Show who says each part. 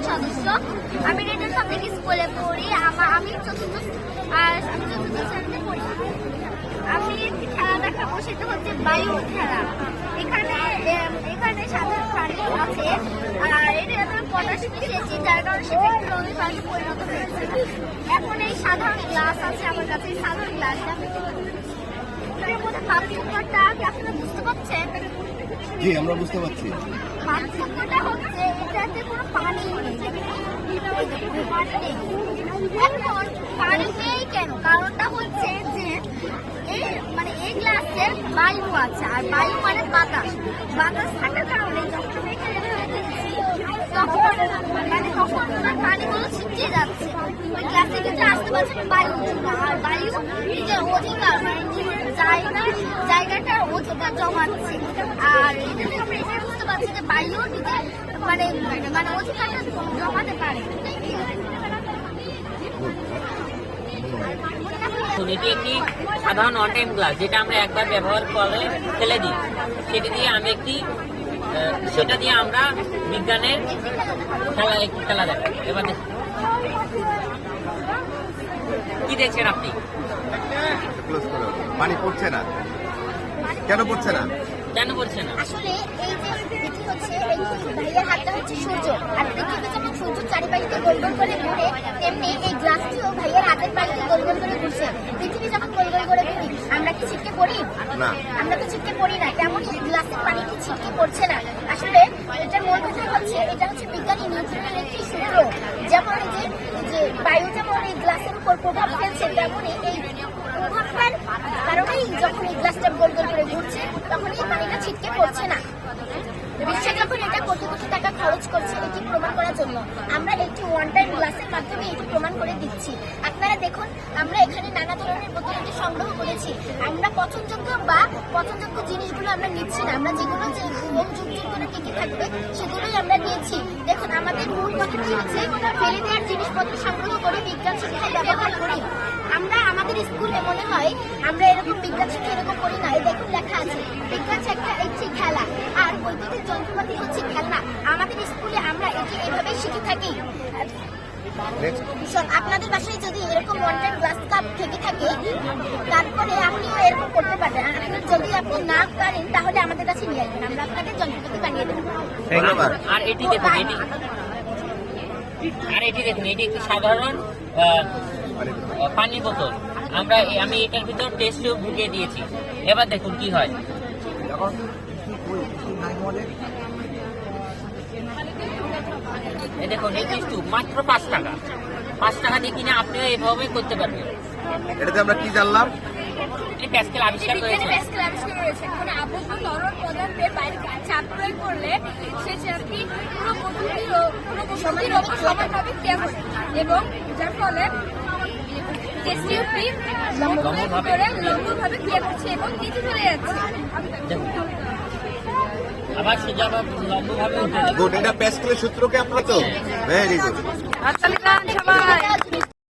Speaker 1: সদস্য। আমি radio public স্কুলে পড়ি। আমি চতুর্থ শ্রেণীতে পড়ি। আমি একটি খেলা দেখাবো, সেটা হচ্ছে বায়ু খেলা। এখানে সাধারণ প্রাণী আছে, আর এটা পটাশ মিশিয়েছি, যার কারণে সেটা একটু রঙের পানি পরিণত হয়েছে। এখন এই সাধারণ গ্লাস আছে আমার কাছে, এই সাধারণ গ্লাসটা এর মধ্যে পার্থক্যটা কি আপনারা বুঝতে পারছেন?
Speaker 2: জি, আমরা বুঝতে পারছি।
Speaker 1: পার্থক্যটা হচ্ছে এটাতে কোনো পানি নেই। এখন পানি নেই কেন? কারণটা হচ্ছে যে এই গ্লাসের বায়ু আছে, আর বায়ু মানে বাতাস। বাতাস থাকার কারণে যখন এখানে দিচ্ছি তখন পানিগুলো ছিটিয়ে যাচ্ছে। ওই গ্লাসের ক্ষেত্রে আসতে পারছে বায়ু, আর বায়ু নিজের অধিকার মানে নিজের জায়গাটার অধিকার জমাচ্ছে। আর এটা থেকে আমরা এটাই বুঝতে পারছি যে বায়ু নিজের মানে অধিকারটা জমাতে পারে।
Speaker 3: এটি একটি সাধারণ ওয়ান টাইম গ্লাস, যেটা আমরা একবার ব্যবহার করে ফেলে দিই। সেটা দিয়ে আমরা বিজ্ঞানের খেলা দেখাই। এবার কি দেখছেন আপনি?
Speaker 2: পানি পড়ছে না কেন? পড়ছে না
Speaker 1: আসলে এই যে যেটি হচ্ছে, এই ভাইয়ের হাতটা হচ্ছে সূর্য, আর পৃথিবী যেমন সূর্য চারিপাশে গোল গোল করে ঘুরে, তেমনি এই গ্লাসটিও ভাইয়ের হাতের পাশে গোল গোল করে ঘুরছে। পৃথিবী যখন গোল গোল করে ঘুরি, আমরা কি ছিটকে পড়ি
Speaker 2: না?
Speaker 1: আমরা তো ছিটকে পড়ি না। তেমন এই গ্লাসের পানি কি ছিটকে পড়ছে না? আসলে এটার মূল কথা হচ্ছে, এটা হচ্ছে বিজ্ঞানী নিউটনের একটি সূত্র। যেমন এই যে বায়ু যেমন এই গ্লাসের উপর প্রভাব ফেলছে, তেমনই এই প্রভাবটার কারণেই যখন এই গ্লাসটা গোল গোল করে ঘুরছে, তখন এই পানিটা ছিটকে পড়ছে না। বিশ্ব যখন এটা কোটি কোটি টাকা খরচ করছে এটি প্রমাণ করার জন্য, আমরা একটি ওয়ান টাইম গ্লাসের মাধ্যমে এটি প্রমাণ করে দিচ্ছি। আপনারা দেখুন, আমরা এখানে নানা ধরনের বোতলটি সংগ্রহ করেছি। আমরা পচনযোগ্য জিনিসগুলো আমরা নিচ্ছি না। আমরা যেগুলো যে যুগগুলো টিকে থাকবে সেগুলোই আমরা নিয়েছি। দেখুন, আমাদের মূল কথাটি হচ্ছে ফেলে দেওয়ার জিনিসপত্র সংগ্রহ করে বিজ্ঞান শিক্ষায় ব্যবহার করি। আমরা আমাদের স্কুলে মনে হয় আমরা এরকম বিজ্ঞান শিক্ষা এরকম করি না। দেখুন, লেখা আছে বিজ্ঞান শিক্ষা একটি খেলা, আর বৈদ্যুতিক যন্ত্রপাতি হচ্ছে খেলনা। আমাদের স্কুলে আমরা এটি এভাবেই শিখে থাকি। আপনাদের বাসায় যদি এরকম ওয়ান টাইম গ্লাস কাপ থেকে থাকে, তারপরে আপনিও এরকম করতে পারেন। যদি আপনি না পারেন তাহলে আমাদের কাছে নিয়ে আসবেন, আমরা আপনাদের যন্ত্রপাতি বানিয়ে দেবো।
Speaker 3: আর এটি দেখুন, এটি একটি সাধারণ পানির বোতল। আমি এটার ভিতর টেস্ট টিউব ঢুকিয়ে দিয়েছি। এবার দেখুন কি হয়। দেখুন, এই টেস্ট টিউব মাত্র 5 টাকা। 5 টাকা দিয়ে কিনে আপনিও এভাবে করতে পারবেন।
Speaker 2: এটাতে আমরা কি জানলাম?
Speaker 3: প্যাসকেল আবিষ্কার করেছে।
Speaker 4: মানে আবদ্ধ তরল পদার্থের বাইরে চাপ প্রয়োগ করলে সে চাপটি পুরো বস্তুটির ওপর সমানভাবে ক্রিয়া করে, এবং যার ফলে লম্বভাবে ক্রিয়া করছে এবং নিচে চলে যাচ্ছে।
Speaker 3: আবার সোজা লম্বভাবে
Speaker 2: গুড, এটা প্যাসকেলের সূত্রকে আপনারা তো ভেরি গুড।
Speaker 4: সবাই